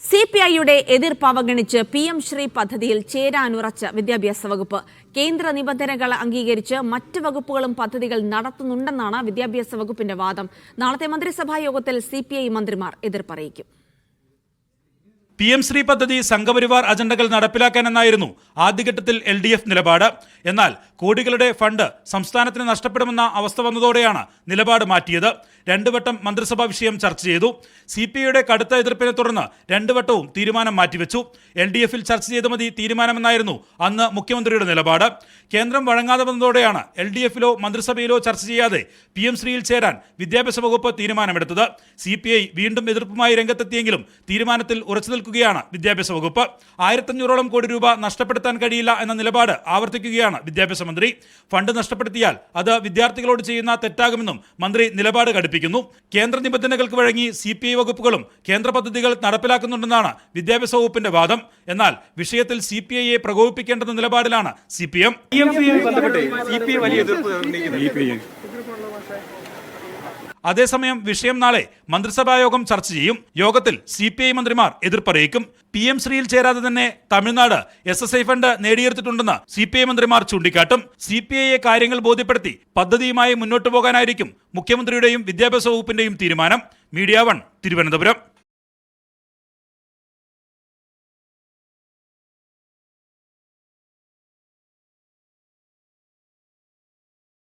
സിപിഐയുടെ എതിർപ്പ് അവഗണിച്ച് PM ശ്രീ പദ്ധതിയിൽ ചേരാനുറച്ച വിദ്യാഭ്യാസ വകുപ്പ്. കേന്ദ്ര നിബന്ധനകൾ അംഗീകരിച്ച് മറ്റ് വകുപ്പുകളും പദ്ധതികൾ നടത്തുന്നുണ്ടെന്നാണ് വിദ്യാഭ്യാസ വകുപ്പിന്റെ വാദം. നാളത്തെ മന്ത്രിസഭാ യോഗത്തിൽ CPI മന്ത്രിമാർ എതിർപ്പറിയിക്കും. PM ശ്രീ പദ്ധതി സംഘപരിവാർ അജണ്ടകൾ നടപ്പിലാക്കാനെന്നായിരുന്നു ആദ്യഘട്ടത്തിൽ LDF നിലപാട്. എന്നാൽ കോടികളുടെ ഫണ്ട് സംസ്ഥാനത്തിന് നഷ്ടപ്പെടുമെന്ന അവസ്ഥ വന്നതോടെയാണ് നിലപാട് മാറ്റിയത്. രണ്ടുവട്ടം മന്ത്രിസഭാ വിഷയം ചർച്ച ചെയ്തു. CPIയുടെ കടുത്ത എതിർപ്പിനെ തുടർന്ന് രണ്ടുവട്ടവും തീരുമാനം മാറ്റിവെച്ചു. LDFൽ ചർച്ച ചെയ്ത് മതി തീരുമാനമെന്നായിരുന്നു അന്ന് മുഖ്യമന്ത്രിയുടെ നിലപാട്. കേന്ദ്രം വഴങ്ങാതെ വന്നതോടെയാണ് LDFലോ മന്ത്രിസഭയിലോ ചർച്ച ചെയ്യാതെ PM ശ്രീയിൽ ചേരാൻ വിദ്യാഭ്യാസ വകുപ്പ് തീരുമാനമെടുത്തത്. CPI വീണ്ടും എതിർപ്പുമായി രംഗത്തെത്തിയെങ്കിലും തീരുമാനത്തിൽ ഉറച്ചു നിൽക്കുകയാണ് വിദ്യാഭ്യാസ വകുപ്പ്. 1500ഓളം കോടി രൂപ നഷ്ടപ്പെടുത്താൻ കഴിയില്ല എന്ന നിലപാട് ആവർത്തിക്കുകയാണ് വിദ്യാഭ്യാസ മന്ത്രി. ഫണ്ട് നഷ്ടപ്പെടുത്തിയാൽ അത് വിദ്യാർത്ഥികളോട് ചെയ്യുന്ന തെറ്റാകുമെന്നും മന്ത്രി നിലപാട് ഘടിപ്പിക്കുന്നു. കേന്ദ്ര നിബന്ധനകൾക്ക് വഴങ്ങി CPI വകുപ്പുകളും കേന്ദ്ര പദ്ധതികൾ നടപ്പിലാക്കുന്നുണ്ടെന്നാണ് വിദ്യാഭ്യാസ വകുപ്പിന്റെ വാദം. എന്നാൽ വിഷയത്തിൽ CPIയെ പ്രകോപിപ്പിക്കേണ്ടെന്ന നിലപാടിലാണ് CPM. അതേസമയം വിഷയം നാളെ മന്ത്രിസഭായോഗം ചർച്ച ചെയ്യും. യോഗത്തിൽ CPI മന്ത്രിമാർ എതിർപ്പറിയിക്കും. PM ശ്രീയിൽ ചേരാതെ തന്നെ തമിഴ്നാട് SSI ഫണ്ട് നേടിയെടുത്തിട്ടുണ്ടെന്ന് CPI മന്ത്രിമാർ ചൂണ്ടിക്കാട്ടും. CPIയെ കാര്യങ്ങൾ ബോധ്യപ്പെടുത്തി പദ്ധതിയുമായി മുന്നോട്ടു പോകാനായിരിക്കും മുഖ്യമന്ത്രിയുടെയും വിദ്യാഭ്യാസ വകുപ്പിന്റെയും തീരുമാനം. മീഡിയ 1 തിരുവനന്തപുരം.